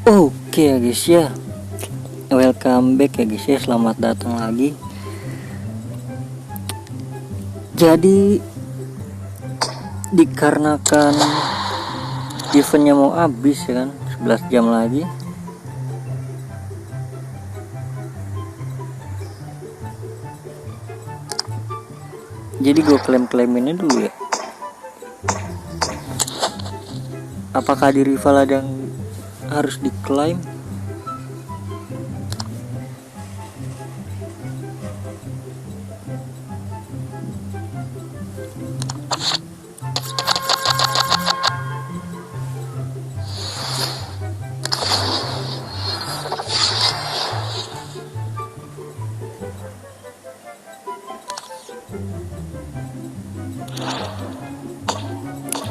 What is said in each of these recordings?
Oke ya guys ya, welcome back ya guys ya, selamat datang lagi. Jadi dikarenakan eventnya mau habis ya kan, 11 jam lagi. Jadi gue klaim-klaiminnya dulu ya. Apakah di rival ada yang harus diklaim?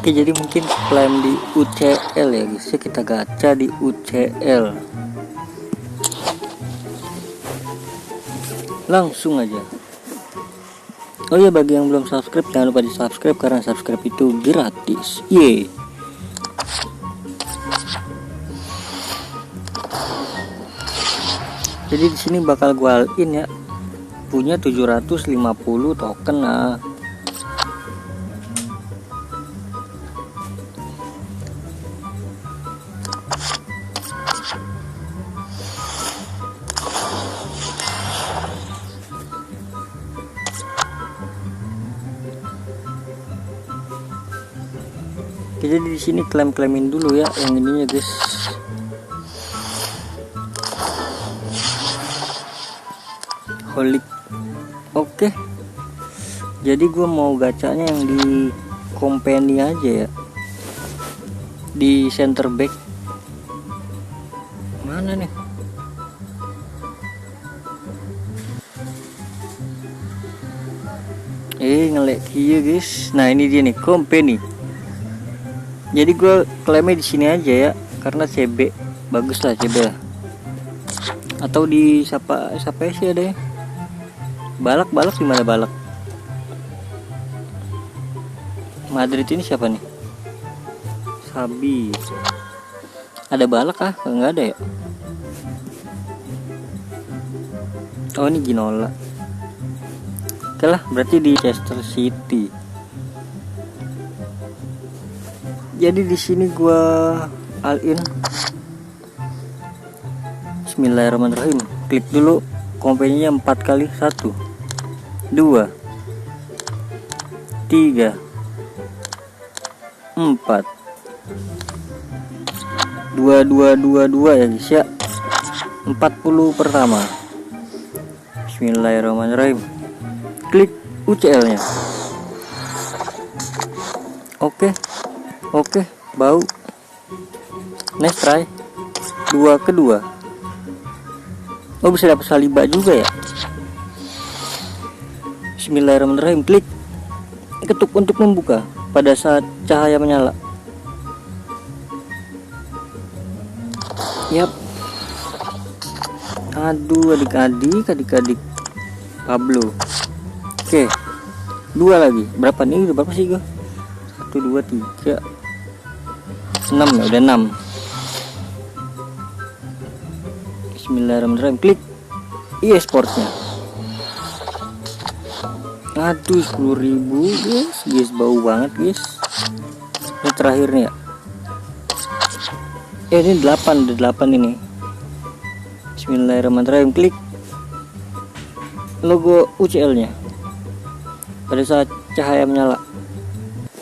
Oke, jadi mungkin klaim di UCL ya guys ya, kita gacha di UCL langsung aja. Oh ya, bagi yang belum subscribe jangan lupa di subscribe karena subscribe itu gratis. Yeay. Jadi di sini bakal gue all-in ya, punya 750 token. Nah, jadi di sini klaim-klaimin dulu ya yang ininya guys. Holik. Oke. Jadi gue mau gacanya yang di company aja ya. Di center back. Mana nih? Ngelek kia guys. Nah, ini dia nih, company. Jadi gue klaimnya di sini aja ya, karena CB bagus lah, CB lah. Atau di siapa sih ada ya? Balak di mana Balak? Madrid ini siapa nih? Sabi. Ada Balak kah? Enggak ada ya? Oh, ini Ginola. Oke lah, berarti di Leicester City. Jadi di sini gua all-in. Bismillahirrahmanirrahim. Klik dulu company-nya 4 kali. 1 2 3 4 2222 ya guys ya. 40 pertama. Bismillahirrahmanirrahim. Klik UCL-nya. Oke, bau. Next try. 2 kedua. Oh, bisa dapat Saliba juga ya. Bismillahirrahmanirrahim. Klik. Ketuk untuk membuka pada saat cahaya menyala. Yap. Aduh, adik-adik Pablo. Oke. 2 lagi. Berapa nih? Berapa sih gue? 1 2 3 6 ya, udah 6. Bismillahirrahmanirrahim. Klik e-sportnya. Aduh, 10.000 guys, bau banget guys. Ini terakhir nih ya. Ini 8 ini. Bismillahirrahmanirrahim. Klik logo UCL-nya pada saat cahaya menyala.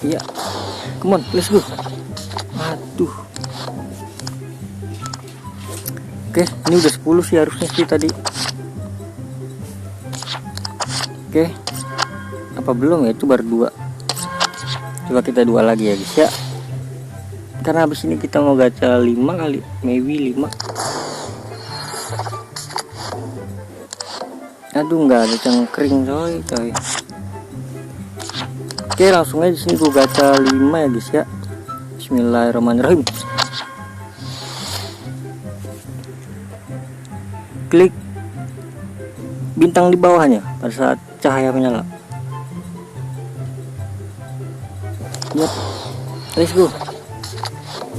Iya, come on, let's go. Aduh. Oke, ini udah 10 sih harusnya sih tadi. Oke. Apa belum ya? Itu baru 2. Coba kita 2 lagi ya guys ya. Karena habis ini kita mau gacha 5 kali, maybe 5. Aduh, nggak ada cengkring coy. Oke, langsung aja sini gue gacha 5 ya guys ya. Bismillahirrahmanirrahim. Klik bintang di bawahnya pada saat cahaya menyala. Yap, let's go.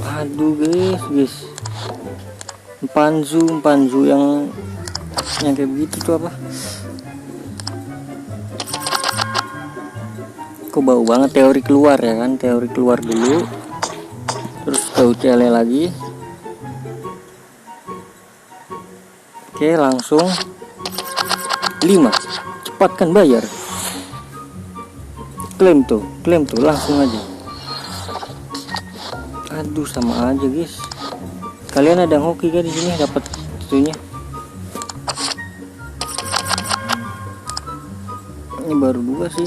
Aduh guys. Panzu yang kayak begitu tuh apa? Kok bau banget. Teori keluar ya kan, teori keluar dulu, terus ke UCL lagi. Oke, langsung 5. Cepatkan bayar. Klaim tuh langsung aja. Aduh, sama aja guys. Kalian ada hoki kan di sini dapat itunya? Ini baru 2 sih.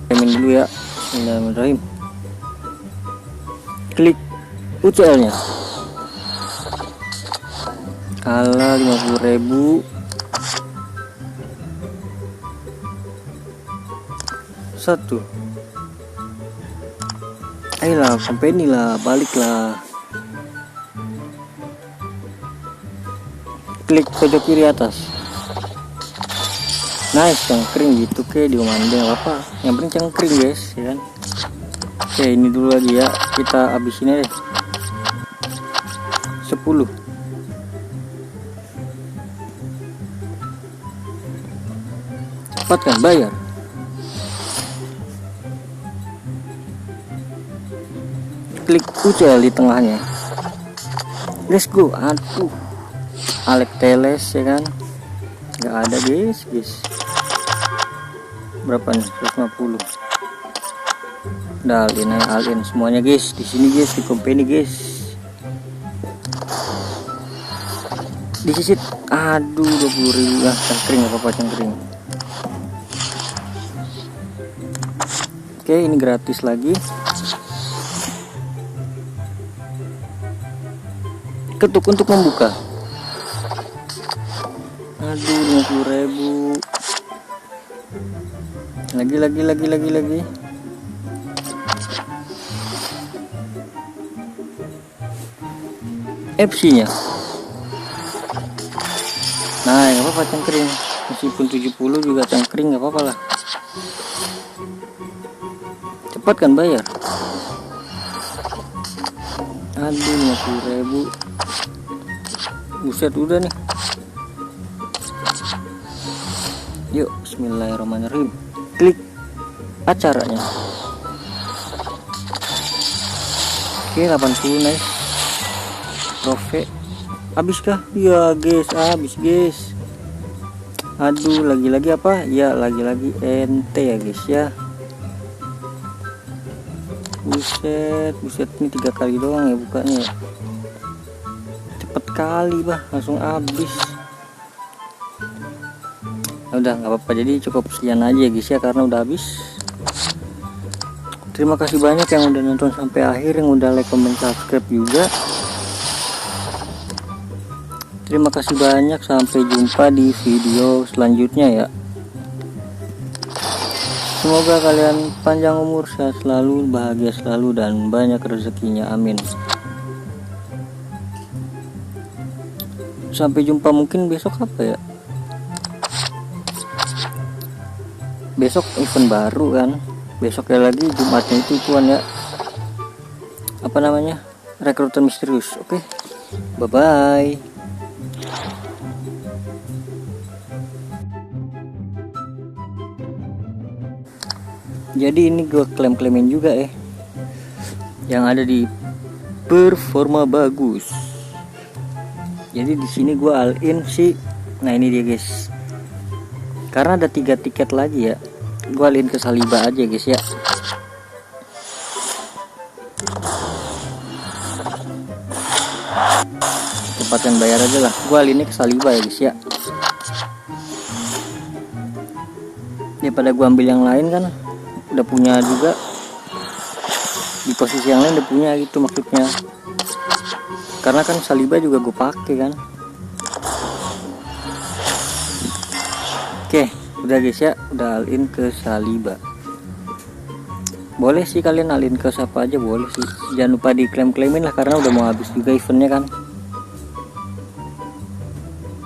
Klaimin dulu ya. Bismillahirrahmanirrahim. Klik UCL nya. Kalah 50.000. 1. Ayolah company lah, baliklah. Klik pojok kiri atas. Nice, cengkring gitu ke diomandeng apa? Yang penting cengkring guys, ya kan? Oke, ini dulu lagi ya. Kita habisin aja. 10. Cepat kan bayar. Klik UCL di tengahnya. Let's go. Aduh, Alex Teles ya kan, nggak ada guys. Berapa nih? 150. Udah alin semuanya guys di sini guys, di company guys. Disisit. Aduh, 20.000. Cengkring apa cengkring. Oke, ini gratis lagi. Ketuk untuk membuka. Aduh, 50.000. Lagi. FC nya. Nah, nggak apa-apa cengkring. Meskipun 70 juga cengkring, nggak apa-apa lah. Cepat kan bayar. Aduh, 50.000. Buset, udah nih. Yuk, bismillahirrahmanirrahim. Klik acaranya. Oke, 80 nice. Trofei. Habis kah? Ya guys, habis guys. Aduh, lagi-lagi apa? Ya, lagi-lagi ente ya guys ya. Buset, ini 3 kali doang ya bukanya ya. Cepet kali bah, langsung habis. Udah nggak apa-apa, jadi cukup sekian aja guys ya, karena udah habis. Terima kasih banyak yang udah nonton sampai akhir, yang udah like, comment, subscribe juga. Terima kasih banyak, sampai jumpa di video selanjutnya ya. Semoga kalian panjang umur, sehat selalu, bahagia selalu, dan banyak rezekinya, amin. Sampai jumpa mungkin besok apa ya? Besok event baru kan, besok ya lagi Jumatnya itu tuan ya, apa namanya, rekrutan misterius. Oke, bye bye. Jadi ini gue klaim-klaimin juga yang ada di performa bagus. Jadi di sini gue all in sih. Nah ini dia guys, karena ada 3 tiket lagi ya, gue all in ke Saliba aja guys ya. Cepatkan bayar aja lah, gue all in ke Saliba ya guys ya. Daripada gue ambil yang lain kan, udah punya juga di posisi yang lain, udah punya gitu maksudnya. Karena kan Saliba juga gue pakai kan. Oke, udah guys ya, udah all in ke Saliba. Boleh sih kalian all in ke siapa aja boleh sih. Jangan lupa diklaim-klaimin lah, karena udah mau habis juga eventnya kan.